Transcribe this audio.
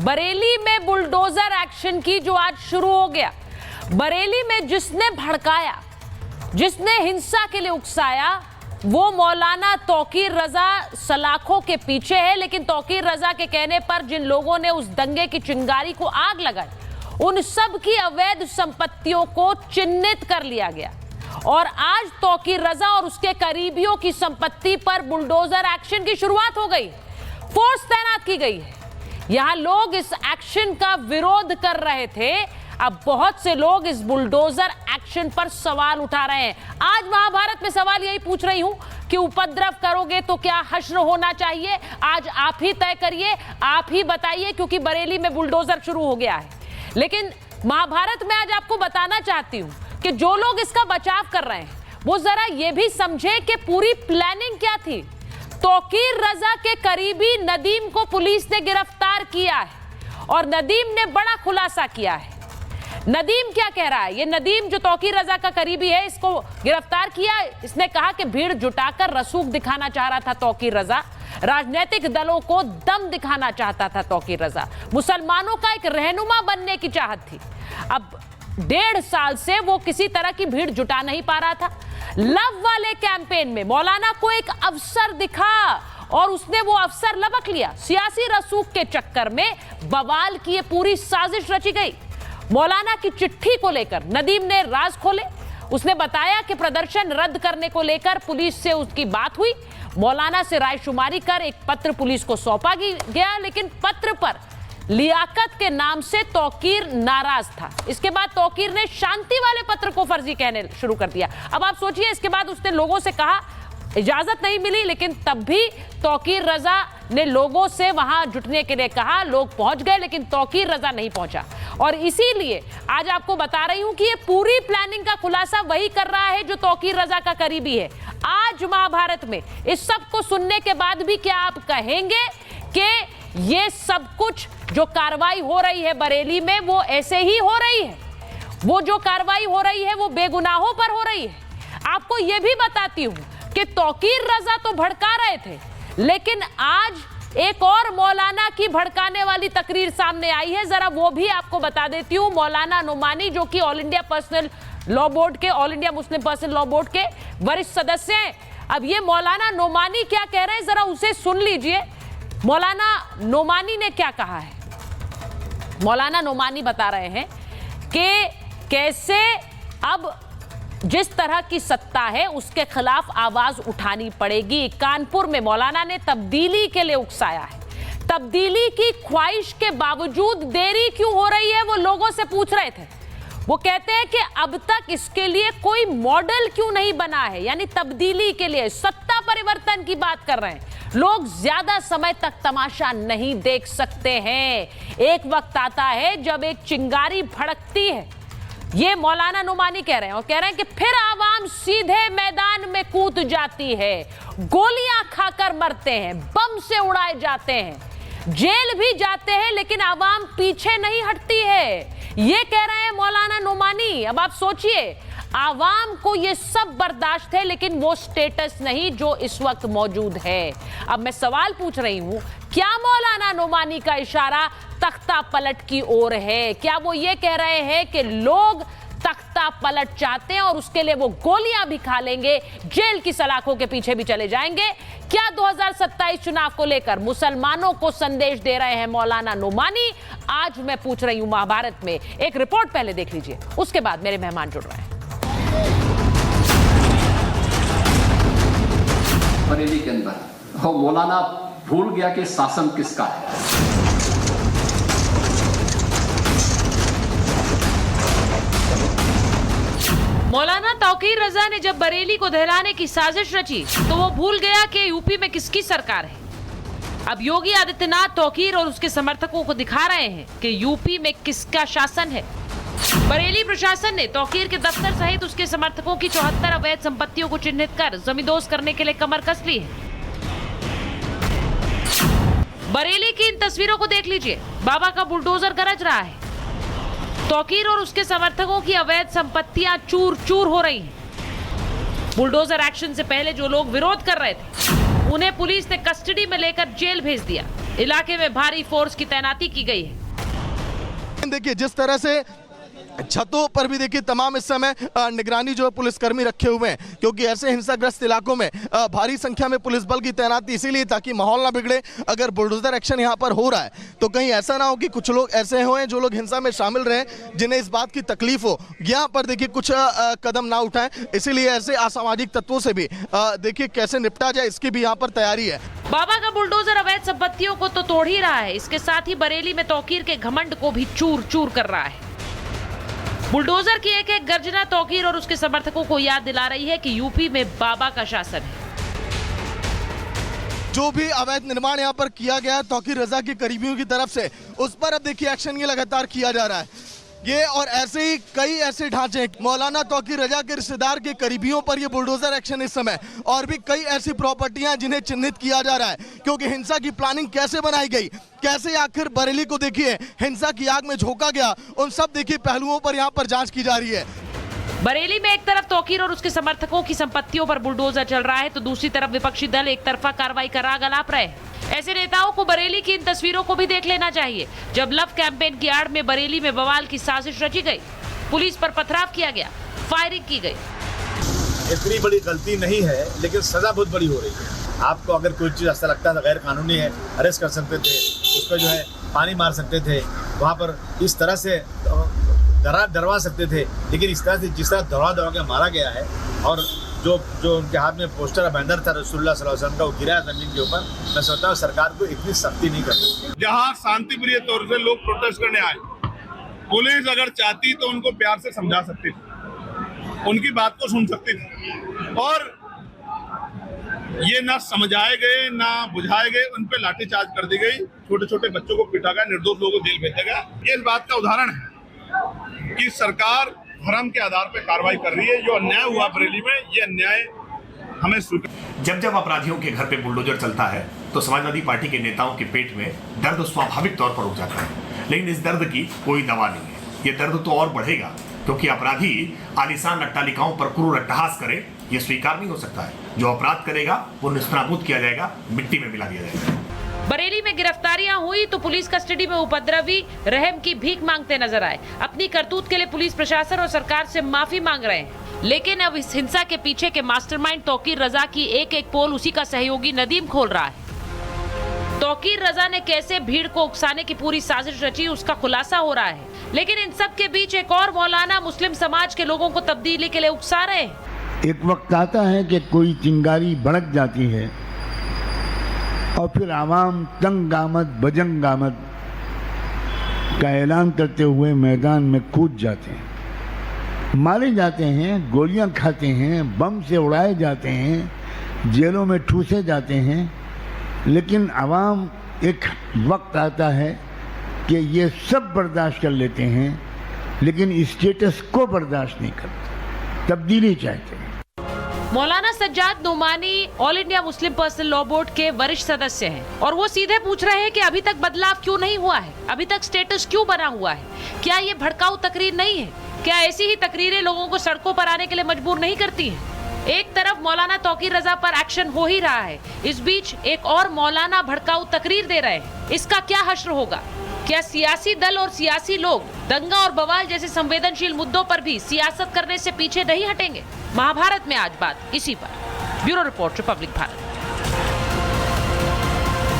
बरेली में bulldozer action की जो आज शुरू हो गया। बरेली में जिसने भड़काया, जिसने हिंसा के लिए उकसाया, वो मौलाना तौकीर रजा सलाखों के पीछे है। लेकिन तौकीर रजा के कहने पर जिन लोगों ने उस दंगे की चिंगारी को आग लगाई, उन सब की अवैध संपत्तियों को चिन्हित कर लिया गया और आज तौकीर रजा और उसके करीबियों की संपत्ति पर बुलडोजर एक्शन की शुरुआत हो गई। फोर्स तैनात की गई है। यहां लोग इस एक्शन का विरोध कर रहे थे। अब बहुत से लोग इस बुलडोजर एक्शन पर सवाल उठा रहे हैं। आज महाभारत में सवाल यही पूछ रही हूं कि उपद्रव करोगे तो क्या हश्र होना चाहिए? आज आप ही तय करिए, आप ही बताइए, क्योंकि बरेली में बुलडोजर शुरू हो गया है। लेकिन महाभारत में आज आपको बताना चाहती हूं कि जो लोग इसका बचाव कर रहे हैं वो जरा ये भी समझे कि पूरी प्लानिंग क्या थी। तौकीर रजा के करीबी नदीम को पुलिस ने गिरफ्तार किया है और नदीम ने बड़ा खुलासा किया है। नदीम क्या कह रहा है? ये नदीम जो तौकीर रजा का करीबी है, इसको गिरफ्तार किया। इसने कहा कि भीड़ जुटाकर रसूख दिखाना चाह रहा था तौकीर रजा, राजनीतिक दलों को दम दिखाना चाहता था तौकीर रजा, मुसलमानों का एक रहनुमा बनने की चाहत थी। अब 1.5 साल से वो किसी तरह की भीड़ जुटा नहीं पा रहा था। लव वाले कैंपेन में मौलाना को एक अवसर दिखा और उसने वो अवसर लपक लिया। सियासी रसूख के चक्कर में बवाल की ये पूरी साजिश रची गई। मौलाना की चिट्ठी को लेकर नदीम ने राज खोले। उसने बताया कि प्रदर्शन रद्द करने को लेकर पुलिस से उसकी बात हुई। मौलाना से रायशुमारी कर एक पत्र पुलिस को सौंपा गया, लेकिन पत्र पर लियाकत के नाम से तौकीर नाराज था। इसके बाद तौकीर ने शांति वाले पत्र को फर्जी कहने शुरू कर दिया। अब आप सोचिए, इसके बाद उसने लोगों से कहा, इजाजत नहीं मिली, लेकिन तब भी तौकीर रजा ने लोगों से वहां जुटने के लिए कहा। लोग पहुंच गए, लेकिन तौकीर रजा नहीं पहुंचा। और इसीलिए आज आपको बता रही हूं कि ये पूरी प्लानिंग का खुलासा वही कर रहा है जो तौकीर रजा का करीबी है। आज महाभारत में इस सब को सुनने के बाद भी क्या आप कहेंगे कि ये सब कुछ जो कार्रवाई हो रही है बरेली में वो ऐसे ही हो रही है? वो जो कार्रवाई हो रही है वो बेगुनाहों पर हो रही है। आपको ये भी बताती हूं कि तौकीर रजा तो भड़का रहे थे, लेकिन आज एक और मौलाना की भड़काने वाली तकरीर सामने आई है। जरा वो भी आपको बता देती हूं। मौलाना नोमानी, जो कि all India personal law board के, all India Muslim personal law board के वरिष्ठ सदस्य हैं। अब ये मौलाना नोमानी क्या कह रहे हैं, जरा उसे सुन लीजिए। मौलाना नोमानी ने क्या कहा है? मौलाना नोमानी बता रहे हैं कि कैसे अब जिस तरह की सत्ता है उसके खिलाफ आवाज उठानी पड़ेगी। कानपुर में मौलाना ने तब्दीली के लिए उकसाया है। तब्दीली की ख्वाहिश के बावजूद देरी क्यों हो रही है, वो लोगों से पूछ रहे थे। वो कहते हैं कि अब तक इसके लिए कोई मॉडल क्यों नहीं बना है, यानी तब्दीली के लिए, सत्ता परिवर्तन की बात कर रहे हैं। लोग ज्यादा समय तक तमाशा नहीं देख सकते हैं। एक वक्त आता है जब एक चिंगारी भड़कती है। ये मौलाना नुमानी कह रहे हैं और कह रहे हैं कि फिर आवाम सीधे मैदान में कूद जाती है, गोलियां खाकर मरते हैं, बम से उड़ाए जाते हैं, जेल भी जाते हैं, लेकिन आवाम पीछे नहीं हटती है। ये कह रहे हैं मौलाना नुमानी। अब आप सोचिए, आवाम को ये सब बर्दाश्त है, लेकिन वो स्टेटस नहीं जो इस वक्त मौजूद है। अब मैं सवाल पूछ रही हूं, क्या मौलाना नुमानी का इशारा तख्ता पलट की ओर है? क्या वो ये कह रहे हैं कि लोग तख्ता पलट चाहते हैं और उसके लिए वो गोलियां भी खा लेंगे, जेल की सलाखों के पीछे भी चले जाएंगे? क्या 2027 चुनाव को लेकर मुसलमानों को संदेश दे रहे हैं मौलाना नुमानी? आज मैं पूछ रही हूं महाभारत में। एक रिपोर्ट पहले देख लीजिए, उसके बाद मेरे मेहमान जुड़ रहे हैं। बरेली के अंदर मौलाना भूल गया कि शासन किसका है। मौलाना तौकीर रजा ने जब बरेली को दहलाने की साजिश रची तो वो भूल गया कि यूपी में किसकी सरकार है। अब योगी आदित्यनाथ तौकीर और उसके समर्थकों को दिखा रहे हैं कि यूपी में किसका शासन है। बरेली प्रशासन ने तौकीर के दफ्तर सहित उसके समर्थकों की 74 अवैध संपत्तियों को चिन्हित कर जमींदोज करने के लिए कमर कस ली है। बरेली की इन तस्वीरों को देख लीजिए। बाबा का बुलडोजर गरज रहा है। तौकीर और उसके समर्थकों की अवैध संपत्तियां चूर चूर हो रही हैं। बुलडोजर एक्शन से पहले जो लोग विरोध कर रहे थे उन्हें पुलिस ने कस्टडी में लेकर जेल भेज दिया। इलाके में भारी फोर्स की तैनाती की गई है। देखिए जिस तरह से छतों पर भी देखिए तमाम इस समय निगरानी जो है पुलिसकर्मी रखे हुए हैं, क्योंकि ऐसे हिंसाग्रस्त इलाकों में भारी संख्या में पुलिस बल की तैनाती इसीलिए ताकि माहौल ना बिगड़े। अगर बुलडोजर एक्शन यहां पर हो रहा है तो कहीं ऐसा ना हो कि कुछ लोग ऐसे हों जो लोग हिंसा में शामिल रहे, जिन्हें इस बात की तकलीफ हो, यहाँ पर देखिए कुछ कदम ना उठाएं। इसीलिए ऐसे असामाजिक तत्वों से भी देखिए कैसे निपटा जाए इसकी भी यहाँ पर तैयारी है। बाबा का बुलडोजर अवैध संपत्तियों को तो तोड़ ही रहा है, इसके साथ ही बरेली में तौकीर के घमंड को भी चूर चूर कर रहा है। बुलडोजर की एक एक गर्जना तौकीर और उसके समर्थकों को याद दिला रही है कि यूपी में बाबा का शासन है। जो भी अवैध निर्माण यहाँ पर किया गया तौकीर रजा के करीबियों की तरफ से, उस पर अब देखिए एक्शन ये लगातार किया जा रहा है। ये और ऐसे ही कई ऐसे ढांचे मौलाना तौकीर रजा के रिश्तेदार के करीबियों पर ये बुलडोजर एक्शन इस समय, और भी कई ऐसी प्रॉपर्टियां जिन्हें चिन्हित किया जा रहा है, क्योंकि हिंसा की प्लानिंग कैसे बनाई गई, कैसे आखिर बरेली को देखिए हिंसा की आग में झोंका गया, उन सब देखिए पहलुओं पर यहाँ पर जांच की जा रही है। बरेली में एक तरफ तौकीर और उसके समर्थकों की संपत्तियों पर बुलडोजर चल रहा है तो दूसरी तरफ विपक्षी दल एक तरफा कार्रवाई का राग अलाप रहे हैं। ऐसे नेताओं को बरेली की इन तस्वीरों को भी देख लेना चाहिए, जब लव कैंपेन की आड़ में बरेली में बवाल की साजिश रची गई, पुलिस पर पथराव किया गया, फायरिंग की गई। इतनी बड़ी गलती नहीं है लेकिन सजा बहुत बड़ी हो रही है। आपको अगर कोई चीज़ ऐसा लगता है गैर कानूनी है, अरेस्ट कर सकते थे, उस पर जो है पानी मार सकते थे, वहाँ पर इस तरह से डरवा सकते थे, लेकिन इस तरह से जिस तरह दौड़ा के मारा गया है और जो उनके हाथ में पोस्टर या बैनर था रसूलुल्लाह सल्लल्लाहु अलैहि वसल्लम का, वो गिरा जमीन के ऊपर। मैं सोचता हूँ सरकार को इतनी सख्ती नहीं करनी। जहाँ शांतिप्रिय तौर से लोग प्रोटेस्ट करने आए, पुलिस अगर चाहती तो उनको प्यार से समझा सकती थी, उनकी बात को सुन सकती थी, और ये ना समझाए गए ना बुझाए गए, उन पे लाठीचार्ज कर दी गई, छोटे छोटे बच्चों को पीटा गया, निर्दोष लोगों को जेल भेजा गया। ये इस बात का उदाहरण है कि सरकार धर्म के आधार पर कार्रवाई कर रही है। जो अन्याय हुआ बरेली में, ये अन्याय हमें स्वीकार। जब अपराधियों के घर पे बुलडोजर चलता है तो समाजवादी पार्टी के नेताओं के पेट में दर्द स्वाभाविक तौर पर उठ जाता है, लेकिन इस दर्द की कोई दवा नहीं है। ये दर्द तो और बढ़ेगा, क्योंकि अपराधी आलीशान अट्टालिकाओं पर क्रूर अट्टहास करे, ये स्वीकार नहीं हो सकता है। जो अपराध करेगा वो निस्तानाबूद किया जाएगा, मिट्टी में मिला दिया जाएगा। बरेली में गिरफ्तारियां हुई तो पुलिस कस्टडी में उपद्रवी रहम की भीख मांगते नजर आए। अपनी करतूत के लिए पुलिस प्रशासन और सरकार से माफी मांग रहे हैं, लेकिन अब इस हिंसा के पीछे के मास्टरमाइंड तौकीर रजा की एक एक पोल उसी का सहयोगी नदीम खोल रहा है। तौकीर रजा ने कैसे भीड़ को उकसाने की पूरी साजिश रची, उसका खुलासा हो रहा है, लेकिन इन सब के बीच एक और मौलाना मुस्लिम समाज के लोगों को तब्दीली के लिए उकसा रहे हैं। एक वक्त आता है कि कोई चिंगारी भड़क जाती है और फिर आवाम तंग आमद बजंग आमद का ऐलान करते हुए मैदान में कूद जाते हैं, मारे जाते हैं, गोलियां खाते हैं, बम से उड़ाए जाते हैं, जेलों में ठूसे जाते हैं। लेकिन आवाम एक वक्त आता है कि ये सब बर्दाश्त कर लेते हैं, लेकिन स्टेटस को बर्दाश्त नहीं करते, तब्दीली चाहते हैं। मौलाना Sajjad Nomani All India Muslim personal law board के वरिष्ठ सदस्य हैं और वो सीधे पूछ रहे हैं कि अभी तक बदलाव क्यों नहीं हुआ है, अभी तक स्टेटस क्यों बना हुआ है। क्या ये भड़काऊ तकरीर नहीं है? क्या ऐसी ही तकरीरें लोगों को सड़कों पर आने के लिए मजबूर नहीं करती हैं? एक तरफ मौलाना तौकीर रजा पर एक्शन हो ही रहा है, इस बीच एक और मौलाना भड़काऊ तकरीर दे रहे हैं। इसका क्या हश्र होगा? क्या सियासी दल और सियासी लोग दंगा और बवाल जैसे संवेदनशील मुद्दों पर भी सियासत करने से पीछे नहीं हटेंगे? महाभारत में आज बात इसी पर। Bureau report, Republic Bharat.